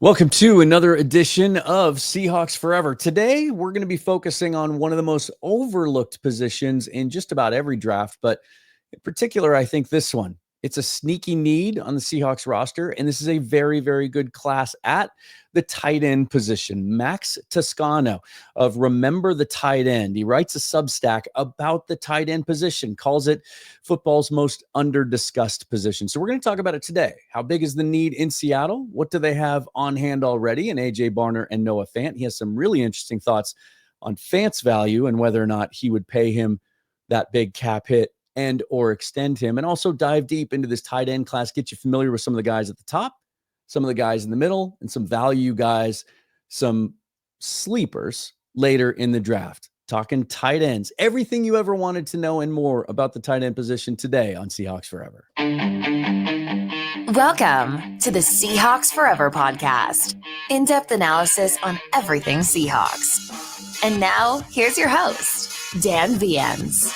Welcome to another edition of Seahawks Forever. Today, we're going to be focusing on one of the most overlooked positions in just about every draft, but in particular, I think this one. It's a sneaky need on the Seahawks roster, and this is a very, very good class at the tight end position. Max Toscano of Remember the Tight End. He writes a Substack about the tight end position, calls it football's most under-discussed position. So we're going to talk about it today. How big is the need in Seattle? What do they have on hand already in A.J. Barner and Noah Fant? He has some really interesting thoughts on Fant's value and whether or not he would pay him that big cap hit and or extend him, and also dive deep into this tight end class, get you familiar with some of the guys at the top, some of the guys in the middle, and some value guys, some sleepers later in the draft. Talking tight ends, everything you ever wanted to know and more about the tight end position today on Seahawks Forever. Welcome to the Seahawks Forever podcast. In-depth analysis on everything Seahawks. And now, here's your host, Dan Viens.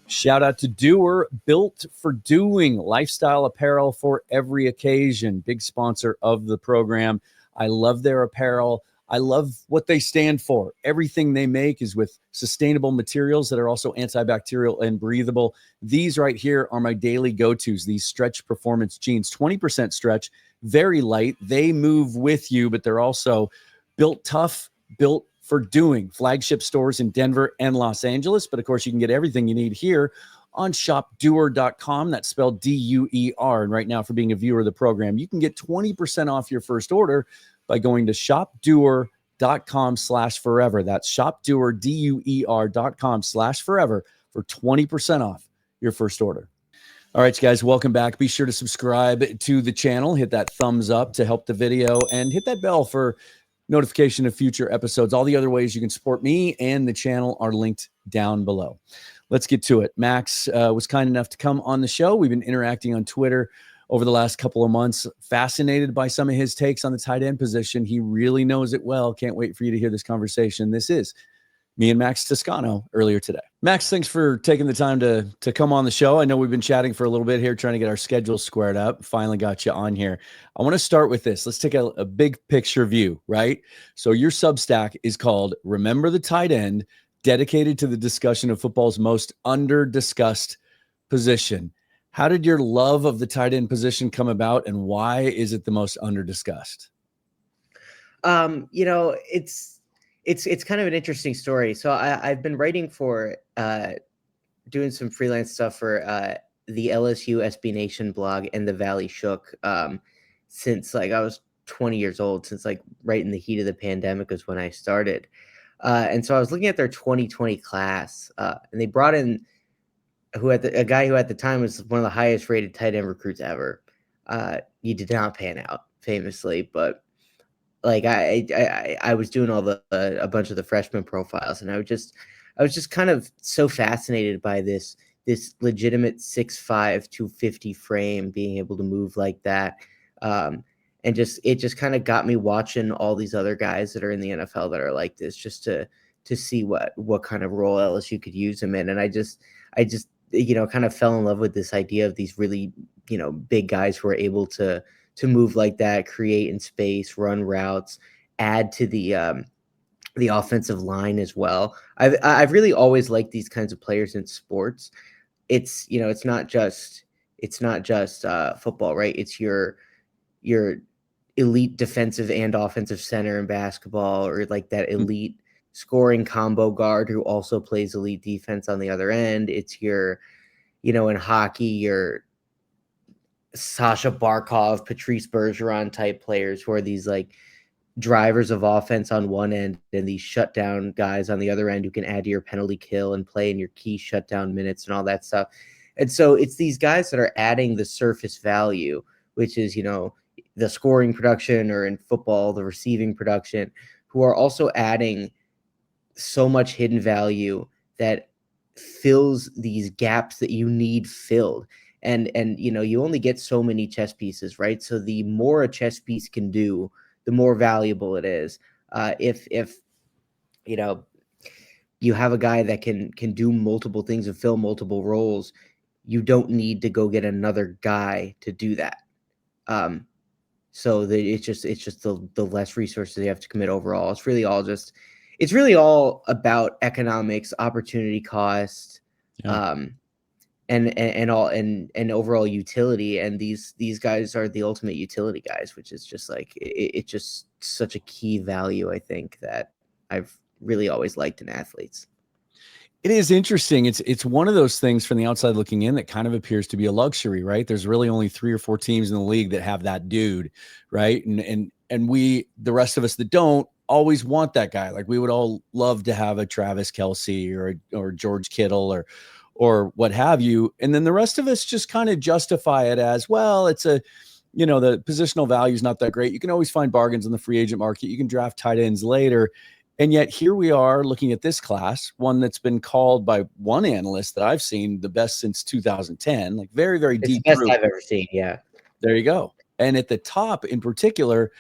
Shout out to Doer, built for doing lifestyle apparel for every occasion. Big sponsor of the program. I love their apparel. I love what they stand for. Everything they make is with sustainable materials that are also antibacterial and breathable. These right here are my daily go-tos, these stretch performance jeans, 20% stretch, very light. They move with you, but they're also built tough, built for doing. Flagship stores in Denver and Los Angeles. But of course, you can get everything you need here on shopdoer.com. That's spelled D-U-E-R. And right now, for being a viewer of the program, you can get 20% off your first order by going to shopdoer.com/forever. That's shopdoer, DUER.com/forever for 20% off your first order. All right, guys, welcome back. Be sure to subscribe to the channel, hit that thumbs up to help the video, and hit that bell for notification of future episodes. All the other ways you can support me and the channel are linked down below. Let's get to it. Max was kind enough to come on the show. We've been interacting on Twitter over the last couple of months. Fascinated by some of his takes on the tight end position. He really knows it well. Can't wait for you to hear this conversation. This is me and Max Toscano earlier today. Max, thanks for taking the time to come on the show. I know we've been chatting for a little bit here, trying to get our schedules squared up. Finally got you on here. I want to start with this. Let's take a big picture view, right? So your Substack is called Remember the Tight End, dedicated to the discussion of football's most under-discussed position. How did your love of the tight end position come about, and why is it the most under-discussed? It's kind of an interesting story. So I've been writing for doing some freelance stuff for the LSU SB Nation blog and the Valley Shook since like I was 20 years old, since like right in the heat of the pandemic was when I started. And so I was looking at their 2020 class, and they brought in a guy who at the time was one of the highest rated tight end recruits ever. He did not pan out famously, but like I was doing all a bunch of the freshman profiles, and I was just kind of so fascinated by this legitimate 6'5", 250 frame, being able to move like that. And it just kind of got me watching all these other guys that are in the NFL that are like this, just to see what kind of role LSU could use him in. And I just kind of fell in love with this idea of these really, big guys who are able to move like that, create in space, run routes, add to the offensive line as well. I've really always liked these kinds of players in sports. It's not just football, right? It's your elite defensive and offensive center in basketball, or like that elite scoring combo guard who also plays elite defense on the other end. It's your, in hockey, your Sasha Barkov, Patrice Bergeron type players who are these like drivers of offense on one end and these shutdown guys on the other end who can add to your penalty kill and play in your key shutdown minutes and all that stuff. And so it's these guys that are adding the surface value, which is, the scoring production, or in football, the receiving production, who are also adding so much hidden value that fills these gaps that you need filled. And you only get so many chess pieces, right? So the more a chess piece can do, the more valuable it is. If you have a guy that can do multiple things and fill multiple roles, you don't need to go get another guy to do that. So that it's just the less resources they have to commit overall. It's really all about economics, opportunity cost, Yeah. and overall utility. And these guys are the ultimate utility guys, which is just like it's just such a key value, I think, that I've really always liked in athletes. It is interesting. It's one of those things from the outside looking in that kind of appears to be a luxury, right? There's really only 3 or 4 teams in the league that have that dude, right? And we, the rest of us that don't, always want that guy. Like we would all love to have a Travis Kelce or George Kittle or what have you. And then the rest of us just kind of justify it as, well, it's the positional value is not that great. You can always find bargains in the free agent market. You can draft tight ends later. And yet here we are looking at this class, one that's been called by one analyst that I've seen the best since 2010, like very, very deep. It's the best I've ever seen. Yeah. There you go. And at the top in particular,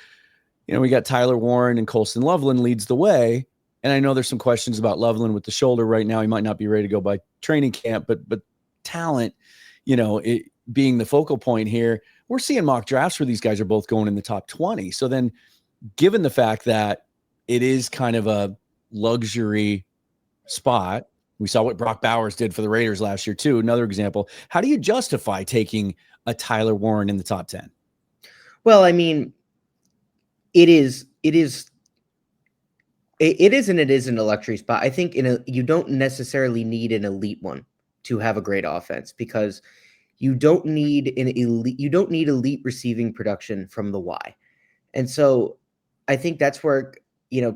we got Tyler Warren and Colston Loveland leads the way. And I know there's some questions about Loveland with the shoulder right now. He might not be ready to go by training camp, but talent, it being the focal point here, we're seeing mock drafts where these guys are both going in the top 20. So then given the fact that it is kind of a luxury spot, we saw what Brock Bowers did for the Raiders last year too. Another example. How do you justify taking a Tyler Warren in the top 10? Well, I mean, it isn't a luxury spot. I think you don't necessarily need an elite one to have a great offense, because you don't need elite receiving production from the Y. And so I think that's where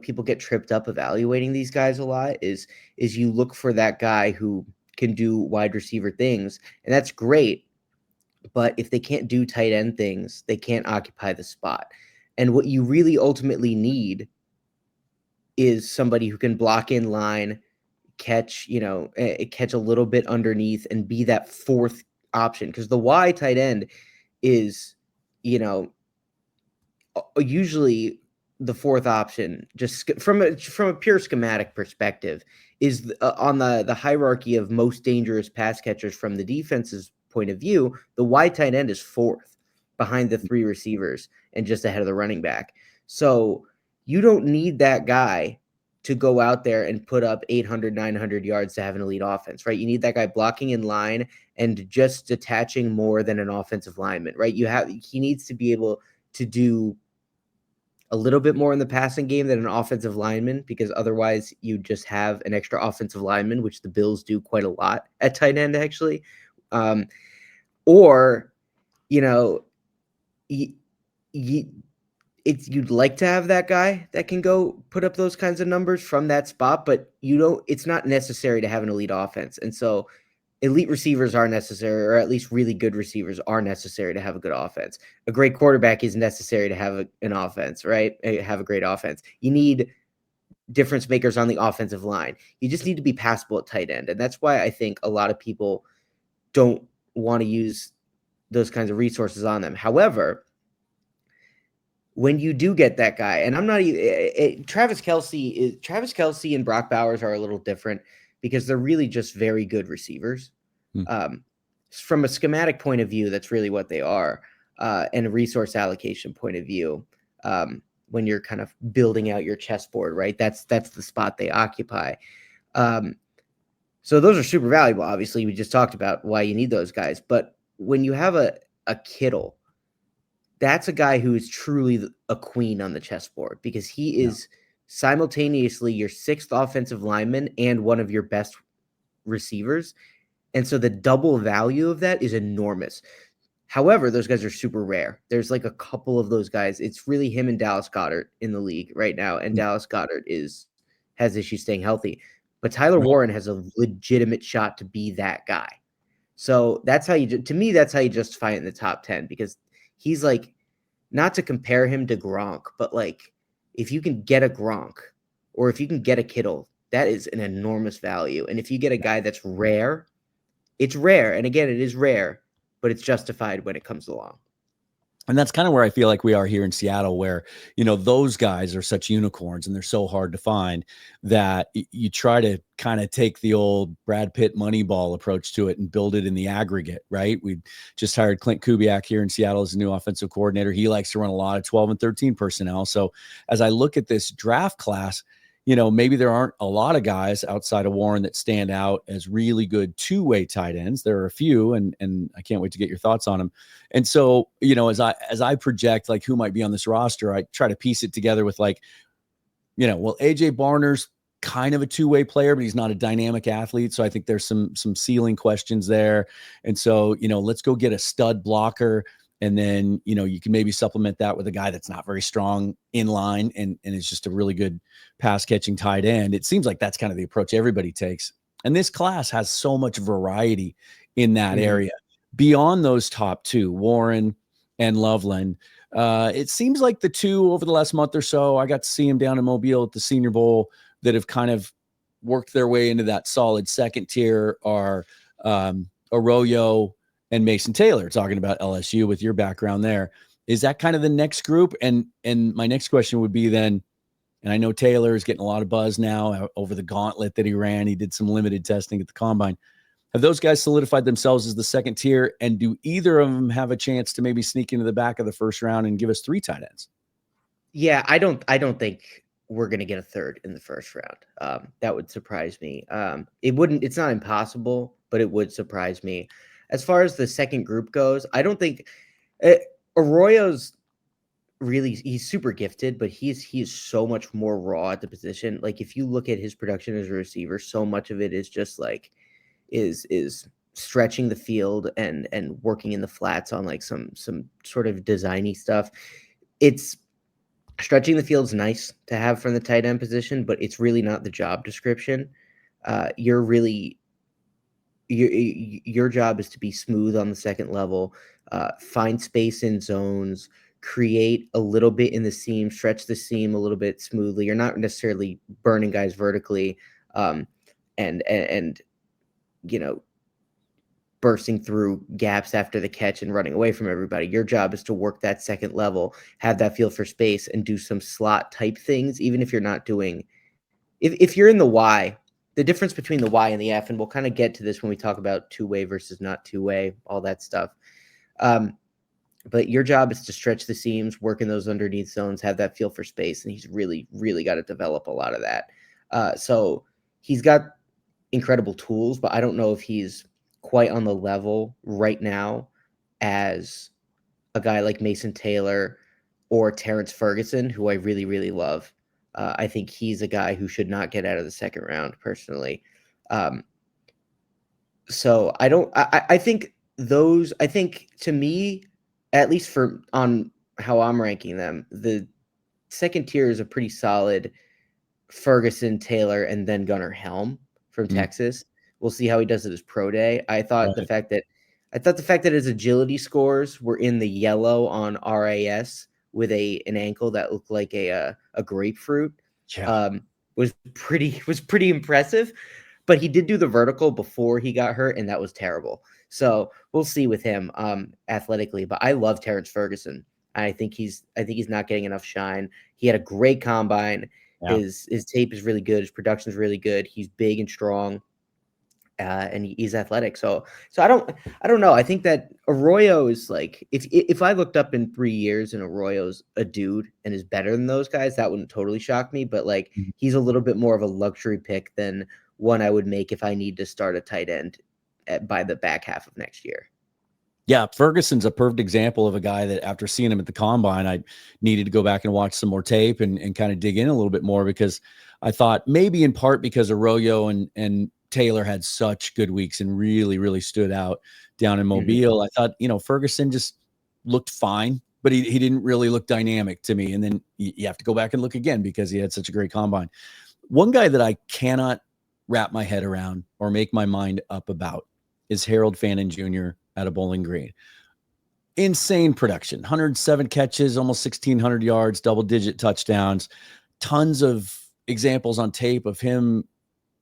people get tripped up evaluating these guys a lot, is you look for that guy who can do wide receiver things, and that's great. But if they can't do tight end things, they can't occupy the spot. And what you really ultimately need is somebody who can block in line, catch a little bit underneath, and be that fourth option. Because the Y tight end is, usually the fourth option, just from a pure schematic perspective, is on the hierarchy of most dangerous pass catchers from the defense's point of view. The wide tight end is fourth behind the 3 receivers and just ahead of the running back. So you don't need that guy to go out there and put up 800, 900 yards to have an elite offense, right? You need that guy blocking in line and just detaching more than an offensive lineman, right? He needs to be able to do a little bit more in the passing game than an offensive lineman, because otherwise you just have an extra offensive lineman, which the Bills do quite a lot at tight end, actually. You'd like to have that guy that can go put up those kinds of numbers from that spot, but it's not necessary to have an elite offense. And so elite receivers are necessary, or at least really good receivers are necessary to have a good offense. A great quarterback is necessary to have an offense, right? Have a great offense. You need difference makers on the offensive line. You just need to be passable at tight end. And that's why I think a lot of people don't want to use those kinds of resources on them. However, when you do get that guy, and I'm not even Travis Kelce and Brock Bowers are a little different, because they're really just very good receivers. From a schematic point of view, that's really what they are, and a resource allocation point of view. When you're kind of building out your chessboard, right? That's the spot they occupy. So those are super valuable. Obviously, we just talked about why you need those guys. But when you have a Kittle, that's a guy who is truly a queen on the chessboard, because he is simultaneously your 6th offensive lineman and one of your best receivers. And so the double value of that is enormous. However, those guys are super rare. There's like a couple of those guys. It's really him and Dallas Goedert in the league right now. And Dallas Goedert has issues staying healthy. But Tyler Warren has a legitimate shot to be that guy. So that's how to me, that's how you justify it in the top 10, because he's like, not to compare him to Gronk, but like, if you can get a Gronk, or if you can get a Kittle, that is an enormous value. And if you get a guy that's rare, it's rare. And again, it is rare, but it's justified when it comes along. And that's kind of where I feel like we are here in Seattle, where, those guys are such unicorns and they're so hard to find that you try to kind of take the old Brad Pitt Moneyball approach to it and build it in the aggregate, right? We just hired Clint Kubiak here in Seattle as a new offensive coordinator. He likes to run a lot of 12 and 13 personnel. So as I look at this draft class, maybe there aren't a lot of guys outside of Warren that stand out as really good two-way tight ends. There are a few, and I can't wait to get your thoughts on them. And so, as I project like who might be on this roster, I try to piece it together with like, well, AJ Barner's kind of a two-way player, but he's not a dynamic athlete. So I think there's some ceiling questions there. And so, let's go get a stud blocker. And then, you can maybe supplement that with a guy that's not very strong in line and is just a really good pass catching tight end. It seems like that's kind of the approach everybody takes. And this class has so much variety in that area. Beyond those top two, Warren and Loveland, it seems like the two over the last month or so, I got to see him down in Mobile at the Senior Bowl, that have kind of worked their way into that solid second tier are Arroyo and Mason Taylor. Talking about LSU with your background there. Is that kind of the next group? And my next question would be then, and I know Taylor is getting a lot of buzz now over the gauntlet that he ran. He did some limited testing at the combine. Have those guys solidified themselves as the second tier? And do either of them have a chance to maybe sneak into the back of the first round and give us three tight ends? Yeah, I don't think we're going to get a third in the first round. That would surprise me. It's not impossible, but it would surprise me. As far as the second group goes, I don't think Arroyo's really, he's super gifted, but he is so much more raw at the position. Like if you look at his production as a receiver, so much of it is just like is stretching the field and working in the flats on like some sort of designy stuff. It's stretching the field's nice to have from the tight end position, but it's really not the job description. Your job is to be smooth on the second level, find space in zones, create a little bit in the seam, stretch the seam a little bit smoothly. You're not necessarily burning guys vertically, and bursting through gaps after the catch and running away from everybody. Your job is to work that second level, have that feel for space, and do some slot type things, even if you're not doing – if you're in the Y, the difference between the Y and the F, and we'll kind of get to this when we talk about two-way versus not two-way, all that stuff. But your job is to stretch the seams, work in those underneath zones, have that feel for space, and he's really, really got to develop a lot of that. So he's got incredible tools, but I don't know if he's quite on the level right now as a guy like Mason Taylor or Terrence Ferguson, who I really, really love. I think he's a guy who should not get out of the second round personally. So I think to me, at least for on how I'm ranking them, the second tier is a pretty solid Ferguson, Taylor, and then Gunnar Helm from Texas. We'll see how he does at his pro day. I thought the fact that his agility scores were in the yellow on RAS with an ankle that looked like a grapefruit was pretty impressive. But he did do the vertical before he got hurt, and that was terrible. So we'll see with him athletically. But I love Terrence Ferguson. I think he's not getting enough shine. He had a great combine. Yeah. His tape is really good. His production is really good. He's big and strong, and he's athletic. So I don't know. I think that Arroyo is like, if I looked up in 3 years and Arroyo's a dude and is better than those guys, that wouldn't totally shock me. But like he's a little bit more of a luxury pick than one I would make if I need to start a tight end by the back half of next year. Yeah, Ferguson's a perfect example of a guy that after seeing him at the combine, I needed to go back and watch some more tape and kind of dig in a little bit more, because I thought maybe in part because Arroyo and Taylor had such good weeks and really, really stood out down in Mobile. I thought, Ferguson just looked fine, but he didn't really look dynamic to me. And then you have to go back and look again because he had such a great combine. One guy that I cannot wrap my head around or make my mind up about is Harold Fannin Jr. out of Bowling Green. Insane production, 107 catches, almost 1,600 yards, double-digit touchdowns, tons of examples on tape of him,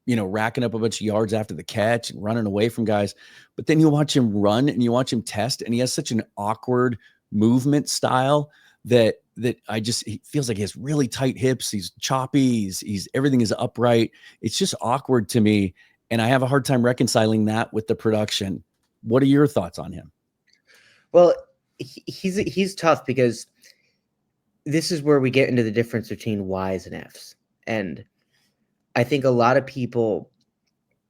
racking up a bunch of yards after the catch and running away from guys. But then you watch him run and you watch him test, and he has such an awkward movement style that he feels like he has really tight hips. He's choppy. He's everything is upright. It's just awkward to me. And I have a hard time reconciling that with the production. What are your thoughts on him? Well, he's tough because this is where we get into the difference between Y's and F's. And I think a lot of people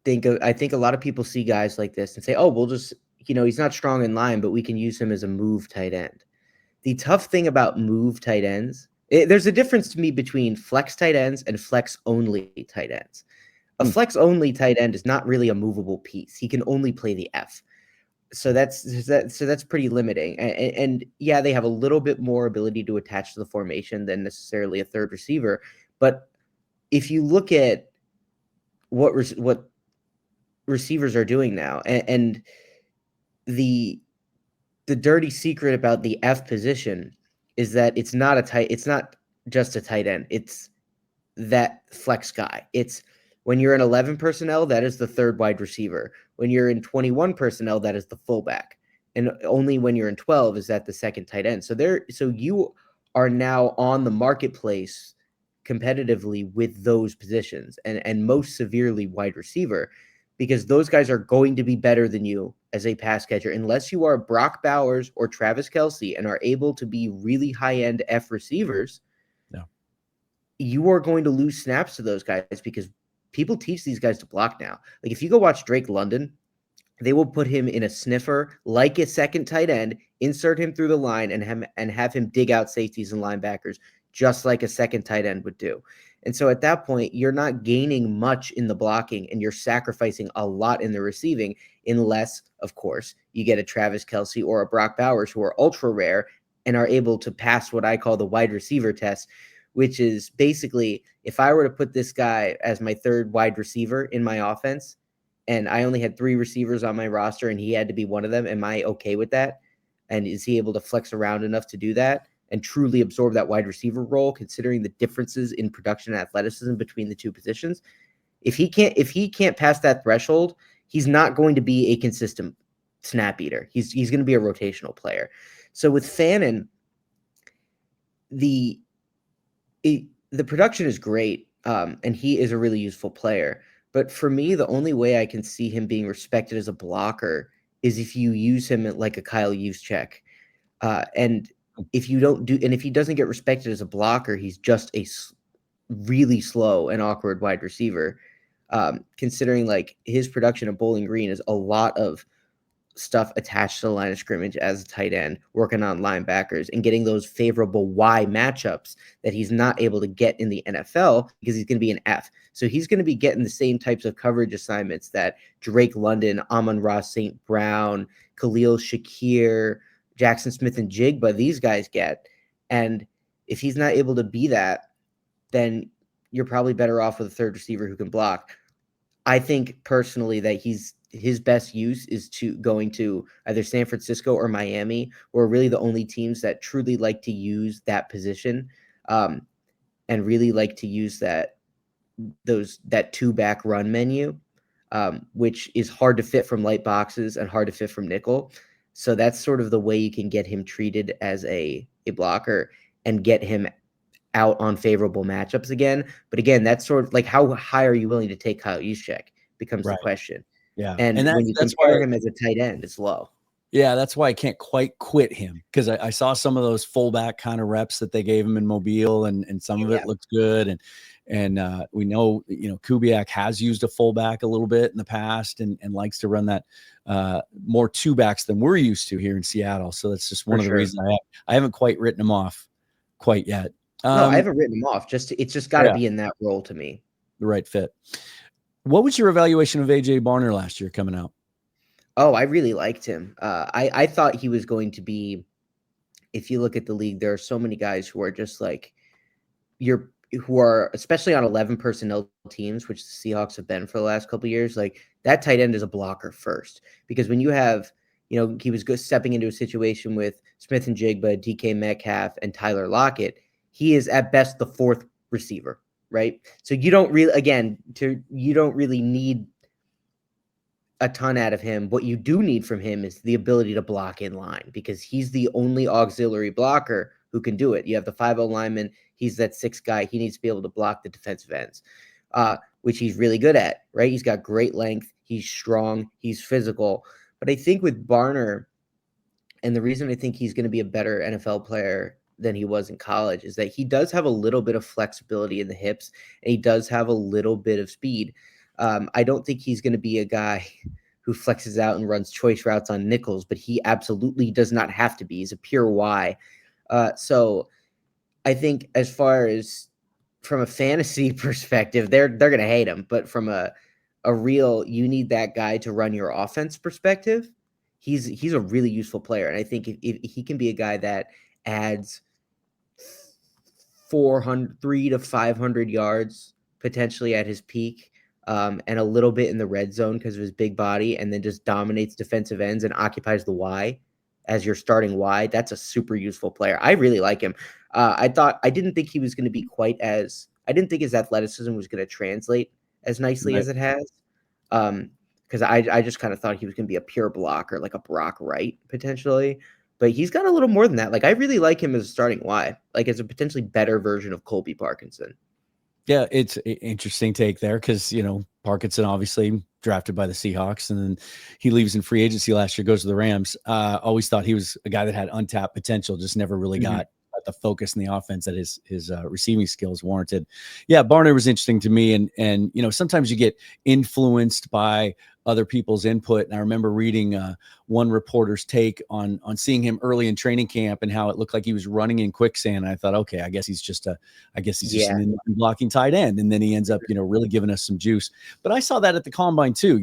see guys like this and say, oh, we'll just, he's not strong in line, but we can use him as a move tight end. The tough thing about move tight ends, there's a difference to me between flex tight ends and flex only tight ends. A flex only tight end is not really a movable piece. He can only play the F. So that's pretty limiting. And yeah, they have a little bit more ability to attach to the formation than necessarily a third receiver. But if you look at what receivers are doing now, and the dirty secret about the F position is that it's not just a tight end. It's that flex guy. It's when you're in 11 personnel, that is the third wide receiver. When you're in 21 personnel, that is the fullback. And only when you're in 12 is that the second tight end. So you are now on the marketplace competitively with those positions, and most severely wide receiver, because those guys are going to be better than you as a pass catcher unless you are Brock Bowers or Travis Kelce and are able to be really high-end F receivers. No. You are going to lose snaps to those guys because people teach these guys to block now. Like if you go watch Drake London, they will put him in a sniffer like a second tight end, insert him through the line, and have him dig out safeties and linebackers just like a second tight end would do. And so at that point, you're not gaining much in the blocking and you're sacrificing a lot in the receiving unless, of course, you get a Travis Kelce or a Brock Bowers who are ultra rare and are able to pass what I call the wide receiver test, which is basically if I were to put this guy as my third wide receiver in my offense and I only had 3 receivers on my roster and he had to be one of them, am I okay with that? And is he able to flex around enough to do that and truly absorb that wide receiver role, considering the differences in production and athleticism between the two positions? If he can't pass that threshold, he's not going to be a consistent snap eater. He's going to be a rotational player. So with Fannin, the production is great, and he is a really useful player. But for me, the only way I can see him being respected as a blocker is if you use him like a Kyle Juszczyk. And if he doesn't get respected as a blocker, he's just a really slow and awkward wide receiver. Considering like his production at Bowling Green is a lot of stuff attached to the line of scrimmage as a tight end, working on linebackers and getting those favorable Y matchups that he's not able to get in the NFL because he's going to be an F. So he's going to be getting the same types of coverage assignments that Drake London, Amon-Ra St. Brown, Khalil Shakir, Jackson Smith and Jigba, these guys get. And if he's not able to be that, then you're probably better off with a third receiver who can block. I think personally that his best use is going to either San Francisco or Miami, or really the only teams that truly like to use that position, and really like to use that 2-back run menu, which is hard to fit from light boxes and hard to fit from nickel. So that's sort of the way you can get him treated as a blocker and get him out on favorable matchups again. But again, that's sort of like, how high are you willing to take Kyle Juszczyk becomes the question. Yeah. And when you compare him as a tight end, it's low. Yeah, that's why I can't quite quit him, because I saw some of those fullback kind of reps that they gave him in Mobile, and some of it looked good. And we know, Kubiak has used a fullback a little bit in the past and likes to run that more 2-backs than we're used to here in Seattle. So that's just one of the reasons I haven't quite written him off quite yet. No, I haven't written him off. It's just got to be in that role to me. The right fit. What was your evaluation of AJ Barner last year coming out? Oh, I really liked him. I thought he was going to be, if you look at the league, there are so many guys who are just like, who are, especially on 11 personnel teams, which the Seahawks have been for the last couple of years, like that tight end is a blocker first. Because when you have, he was stepping into a situation with Smith and Jigba, DK Metcalf, and Tyler Lockett, he is at best the 4th receiver, right? So you don't really need a ton out of him. What you do need from him is the ability to block in line, because he's the only auxiliary blocker who can do it. You have the 5-0 lineman. He's that 6th guy. He needs to be able to block the defensive ends, which he's really good at, right? He's got great length. He's strong. He's physical. But I think with Barner, and the reason I think he's going to be a better NFL player than he was in college, is that he does have a little bit of flexibility in the hips, and he does have a little bit of speed. I don't think he's going to be a guy who flexes out and runs choice routes on nickels, but he absolutely does not have to be. He's a pure Y. So I think, as far as from a fantasy perspective, they're going to hate him. But from a real, you need that guy to run your offense perspective, he's a really useful player. And I think if he can be a guy that adds 300 to 500 yards potentially at his peak, and a little bit in the red zone because of his big body, and then just dominates defensive ends and occupies the Y as your starting Y, that's a super useful player. I really like him. I didn't think he was going to be I didn't think his athleticism was going to translate as nicely as it has. Because I just kind of thought he was going to be a pure blocker, like a Brock Wright potentially. But he's got a little more than that. Like, I really like him as a starting Y, like as a potentially better version of Colby Parkinson. Yeah, it's an interesting take there because, Parkinson obviously drafted by the Seahawks, and then he leaves in free agency last year, goes to the Rams. Always thought he was a guy that had untapped potential, just never really got the focus in the offense that his receiving skills warranted. Yeah, Barner was interesting to me, and sometimes you get influenced by other people's input. And I remember reading one reporter's take on seeing him early in training camp and how it looked like he was running in quicksand. And I thought, okay, I guess he's just an in blocking tight end. And then he ends up, really giving us some juice. But I saw that at the combine too.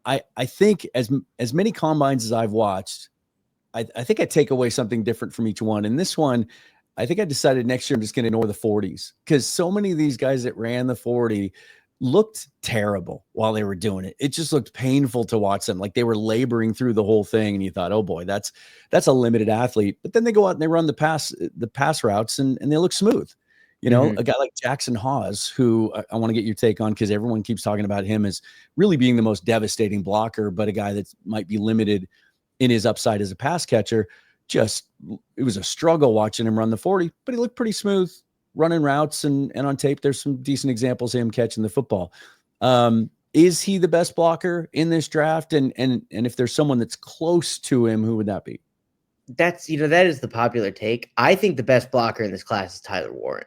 I think as many combines as I've watched, I think I take away something different from each one. And this one, I think I decided next year I'm just going to ignore the 40s, because so many of these guys that ran the 40 looked terrible while they were doing it. It just looked painful to watch them. Like they were laboring through the whole thing. And you thought, oh boy, that's a limited athlete. But then they go out and they run the pass routes and they look smooth. A guy like Jackson Hawes, who I want to get your take on, because everyone keeps talking about him as really being the most devastating blocker, but a guy that might be limited in his upside as a pass catcher. It was a struggle watching him run the 40, but he looked pretty smooth running routes, and on tape, there's some decent examples of him catching the football. Is he the best blocker in this draft? And if there's someone that's close to him, who would that be? That is the popular take. I think the best blocker in this class is Tyler Warren.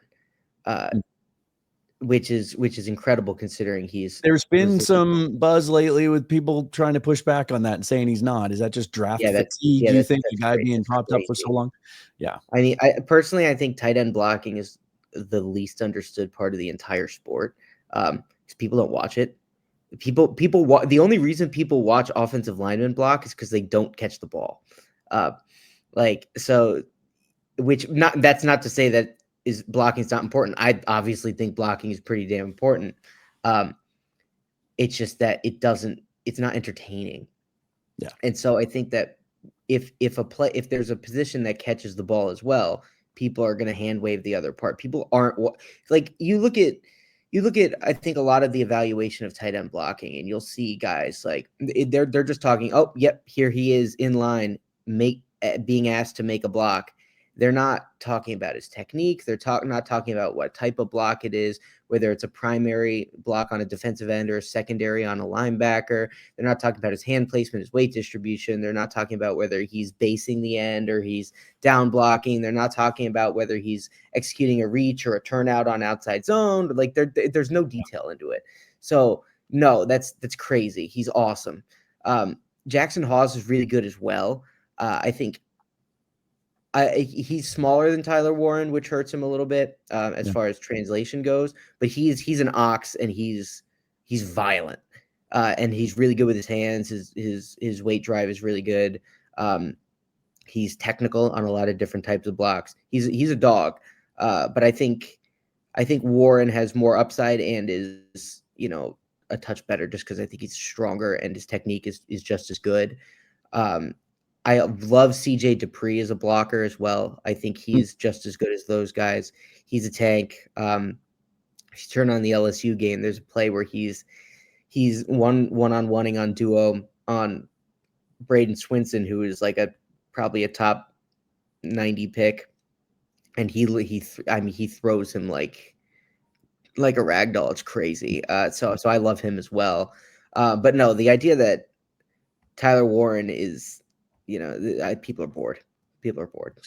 Which is incredible considering there's been some buzz lately with people trying to push back on that and saying he's not. Is that just draft fatigue? Do you think the guy being propped up for so long? Yeah. I mean, I personally think tight end blocking is the least understood part of the entire sport. Because people don't watch it. The only reason people watch offensive linemen block is because they don't catch the ball. That's not to say that blocking is not important. I obviously think blocking is pretty damn important. It's just that it's not entertaining. Yeah. And so I think that if there's a position that catches the ball as well, people are going to hand wave the other part. People aren't like, you look at, I think, a lot of the evaluation of tight end blocking, and you'll see guys like they're just talking, oh, yep, here he is in line, being asked to make a block. They're not talking about his technique. They're not talking about what type of block it is, whether it's a primary block on a defensive end or a secondary on a linebacker. They're not talking about his hand placement, his weight distribution. They're not talking about whether he's basing the end or he's down blocking. They're not talking about whether he's executing a reach or a turnout on outside zone. Like there's no detail into it. So no, that's crazy. He's awesome. Jackson Hawes is really good as well. I think he's smaller than Tyler Warren, which hurts him a little bit as far as translation goes. But he's an ox, and he's violent, and he's really good with his hands. His weight drive is really good. He's technical on a lot of different types of blocks. He's a dog, but I think Warren has more upside and is a touch better, just because I think he's stronger and his technique is just as good. I love CJ Dupree as a blocker as well. I think he's just as good as those guys. He's a tank. If you turn on the LSU game, there's a play where he's he's one-on-oneing on duo on Braden Swinson, who is like probably a top 90 pick, and he throws him like a rag doll. It's crazy. So I love him as well. But no, the idea that Tyler Warren is, people are bored. People are bored.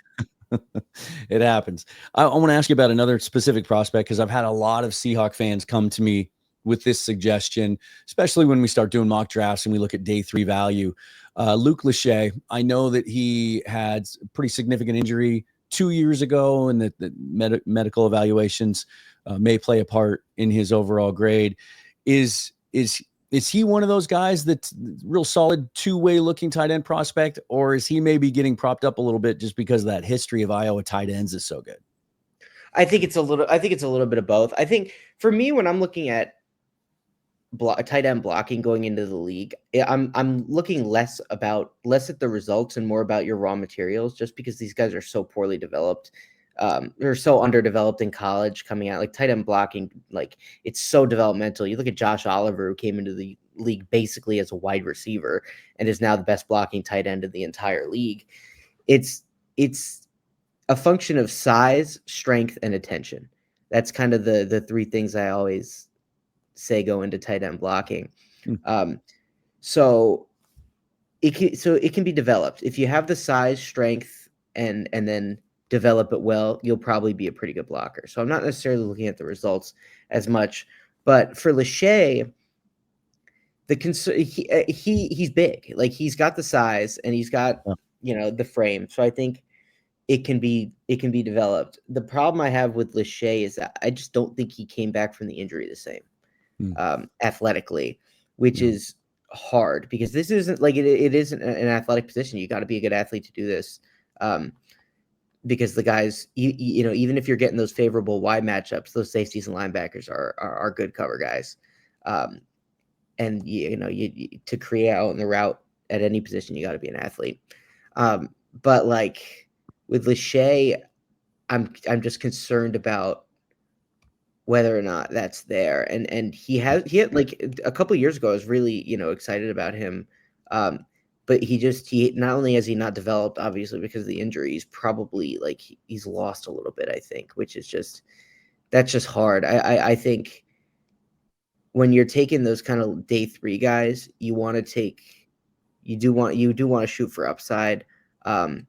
It happens. I want to ask you about another specific prospect, because I've had a lot of Seahawk fans come to me with this suggestion, especially when we start doing mock drafts and we look at day 3 value. Luke Lachey, I know that he had a pretty significant injury 2 years ago, and that the medical evaluations may play a part in his overall grade. Is he one of those guys that's real solid two-way looking tight end prospect, or is he maybe getting propped up a little bit just because that history of Iowa tight ends is so good? I think it's a little bit of both. I think for me, when I'm looking at tight end blocking going into the league, I'm looking less at the results and more about your raw materials, just because these guys are so poorly developed. They're so underdeveloped in college coming out. Like tight end blocking, like it's so developmental. You look at Josh Oliver, who came into the league basically as a wide receiver and is now the best blocking tight end in the entire league. It's a function of size, strength, and attention. That's kind of the 3 things I always say go into tight end blocking. So it can be developed. If you have the size, strength, and then develop it well, you'll probably be a pretty good blocker. So I'm not necessarily looking at the results as much, but for Lachey, he's big. Like he's got the size and he's got the frame. So I think it can be developed. The problem I have with Lachey is that I just don't think he came back from the injury the same athletically, which is hard, because this isn't like it isn't an athletic position. You got to be a good athlete to do this. Because the guys, even if you're getting those favorable wide matchups, those safeties and linebackers are good cover guys. And to create out in the route at any position, you got to be an athlete. But like with Lachey, I'm just concerned about whether or not that's there. And he had like a couple of years ago, I was really excited about him. But he not only has he not developed, obviously, because of the injury, he's probably like he's lost a little bit, I think, which is that's just hard. I think when you're taking those kind of day 3 guys, you do want to shoot for upside. And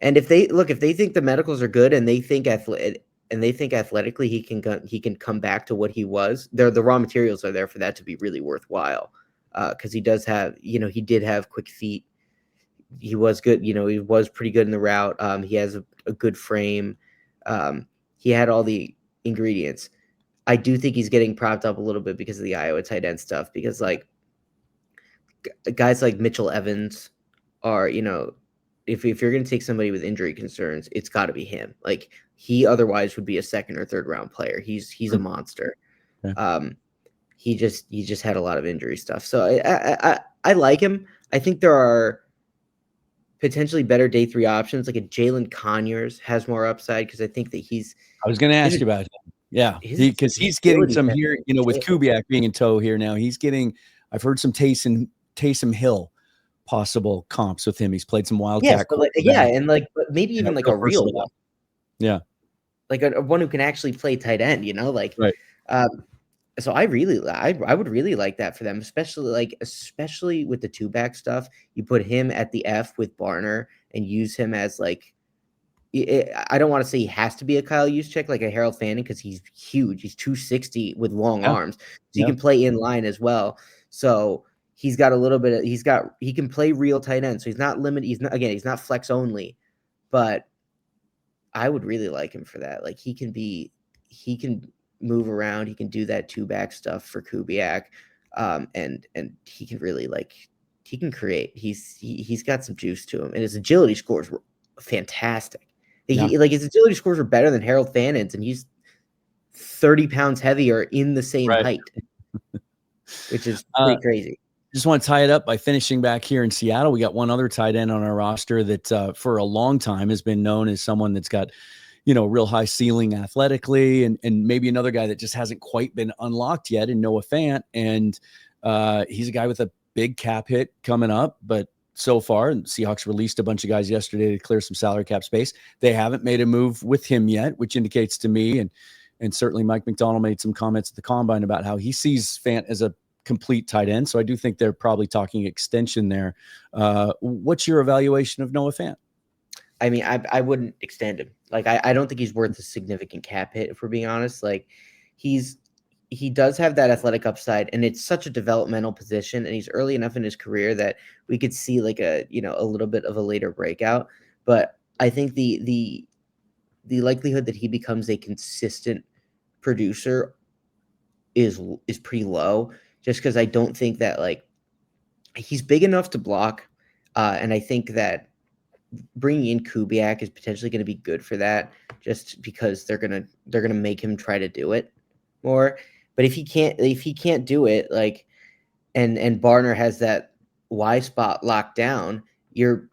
if they think the medicals are good and they think athletically he can come back to what he was, the raw materials are there for that to be really worthwhile. Because he did have quick feet. He was good. He was pretty good in the route. He has a good frame. He had all the ingredients. I do think he's getting propped up a little bit because of the Iowa tight end stuff, because like guys like Mitchell Evans are, if you're going to take somebody with injury concerns, it's got to be him. Like he otherwise would be a 2nd or 3rd round player. He's a monster. Okay. He just had a lot of injury stuff. So I like him. I think there are potentially better day 3 options. Like a Jalen Conyers has more upside, because I think that I was going to ask you about him. Yeah, because he's getting some here, with Kubiak being in tow here now. I've heard some Taysom Hill possible comps with him. He's played some Wildcat. And like but maybe even like a real one. Yeah. Like a one who can actually play tight end, Right. So I would really like that for them, especially with the 2-back stuff. You put him at the F with Barner and use him as like, I don't want to say he has to be a Kyle Juszczyk, like a Harold Fanning, because he's huge. He's 260 with long arms, so he can play in line as well. So he's got a little bit of, he can play real tight end. So he's not limited. He's not flex only, but I would really like him for that. Like he can move around. He can do that 2-back stuff for Kubiak. And he can really he can create. He's got some juice to him, and his agility scores were fantastic. His agility scores were better than Harold Fannon's, and he's 30 pounds heavier in the same height, which is pretty crazy. Just want to tie it up by finishing back here in Seattle. We got one other tight end on our roster that for a long time has been known as someone that's got, real high ceiling athletically, and maybe another guy that just hasn't quite been unlocked yet in Noah Fant. And He's a guy with a big cap hit coming up, but so far, and Seahawks released a bunch of guys yesterday to clear some salary cap space. They haven't made a move with him yet, which indicates to me, and certainly Mike McDonald made some comments at the Combine about how he sees Fant as a complete tight end. So I do think they're probably talking extension there. What's your evaluation of Noah Fant? I mean, I wouldn't extend him. Like, I don't think he's worth a significant cap hit, if we're being honest. Like, he does have that athletic upside, and it's such a developmental position, and he's early enough in his career that we could see like a little bit of a later breakout. But I think the likelihood that he becomes a consistent producer is pretty low, just because I don't think that, like, he's big enough to block, and I think that bringing in Kubiak is potentially going to be good for that, just because they're gonna make him try to do it more. But if he can't do it, like, and Barner has that Y spot locked down, you're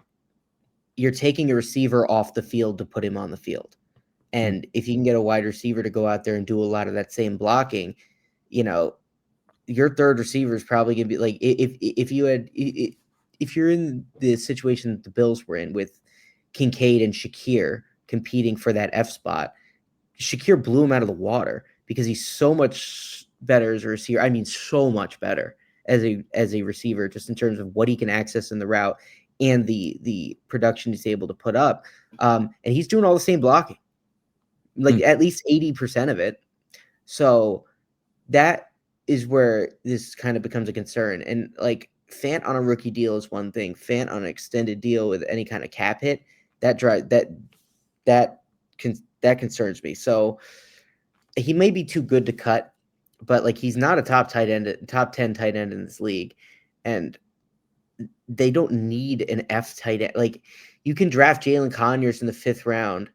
taking a receiver off the field to put him on the field. And if you can get a wide receiver to go out there and do a lot of that same blocking, your third receiver is probably going to be like, if you're in the situation that the Bills were in with Kincaid and Shakir competing for that F spot, Shakir blew him out of the water because he's so much better as a receiver. I mean, so much better as a receiver, just in terms of what he can access in the route and the production he's able to put up. And he's doing all the same blocking, like at least 80% of it. So that is where this kind of becomes a concern. And like, Fant on a rookie deal is one thing. Fant on an extended deal with any kind of cap hit, that concerns me. So he may be too good to cut, but like, he's not a top 10 tight end in this league, and they don't need an F tight end. Like, you can draft Jalen Conyers in the 5th round,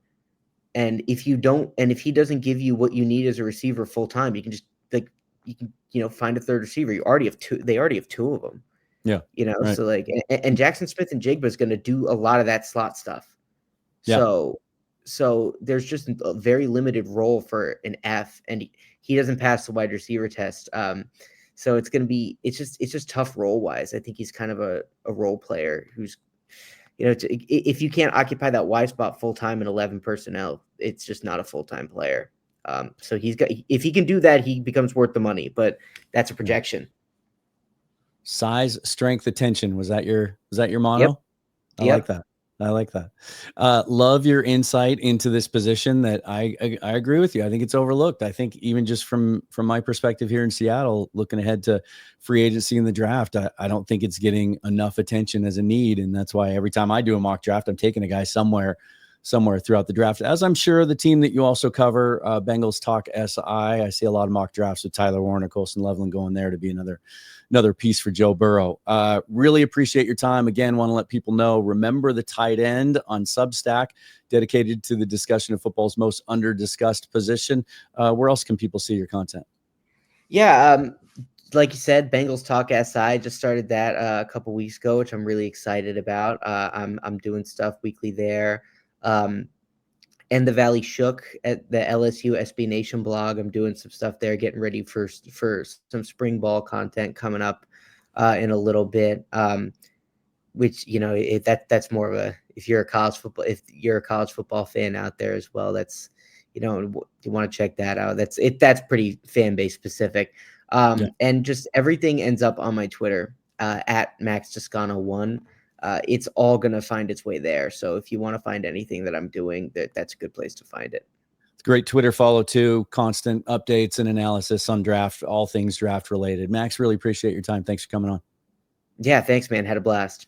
and if he doesn't give you what you need as a receiver full time, you can just find a third receiver. You already have two. They already have 2 of them. Yeah. Right. So like, and Jackson Smith and Jigba is going to do a lot of that slot stuff. Yeah. So there's just a very limited role for an F, and he doesn't pass the wide receiver test. So it's just tough role wise. I think he's kind of a role player who's, if you can't occupy that Y spot full time in 11 personnel, it's just not a full time player. So if he can do that, he becomes worth the money, but that's a projection. Size, strength, attention. Was that your motto? Yep. I like that. Love your insight into this position that I agree with you. I think it's overlooked. I think even just from my perspective here in Seattle, looking ahead to free agency in the draft, I don't think it's getting enough attention as a need. And that's why every time I do a mock draft, I'm taking a guy somewhere throughout the draft, as I'm sure the team that you also cover, Bengals Talk SI. I see a lot of mock drafts with Tyler Warner, Colson Loveland going there to be another piece for Joe Burrow. Really appreciate your time. Again, want to let people know, remember the tight end on Substack, dedicated to the discussion of football's most under-discussed position. Where else can people see your content? Yeah, like you said, Bengals Talk SI, just started that a couple weeks ago, which I'm really excited about. I'm doing stuff weekly there. And the Valley Shook at the LSU SB Nation blog. I'm doing some stuff there, getting ready for some spring ball content coming up in a little bit. Which, that's more of a, if you're a college football fan out there as well, that's, you want to check that out. That's pretty fan base specific. And just everything ends up on my Twitter at Max Toscano 1. It's all going to find its way there. So if you want to find anything that I'm doing, that's a good place to find it. It's great Twitter follow too. Constant updates and analysis on draft, all things draft related. Max, really appreciate your time. Thanks for coming on. Yeah, thanks, man. Had a blast.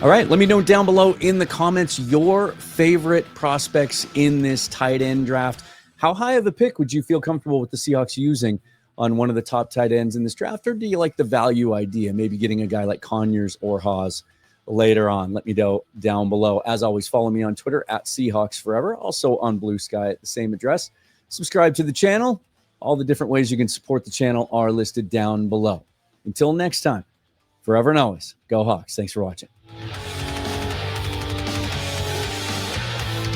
All right. Let me know down below in the comments your favorite prospects in this tight end draft. How high of a pick would you feel comfortable with the Seahawks using on one of the top tight ends in this draft? Or do you like the value idea, maybe getting a guy like Conyers or Haas later on? Let me know down below. As always, follow me on Twitter at Seahawks Forever, also on Blue Sky at the same address. Subscribe to the channel. All the different ways you can support the channel are listed down below. Until next time, forever and always, go Hawks. Thanks for watching.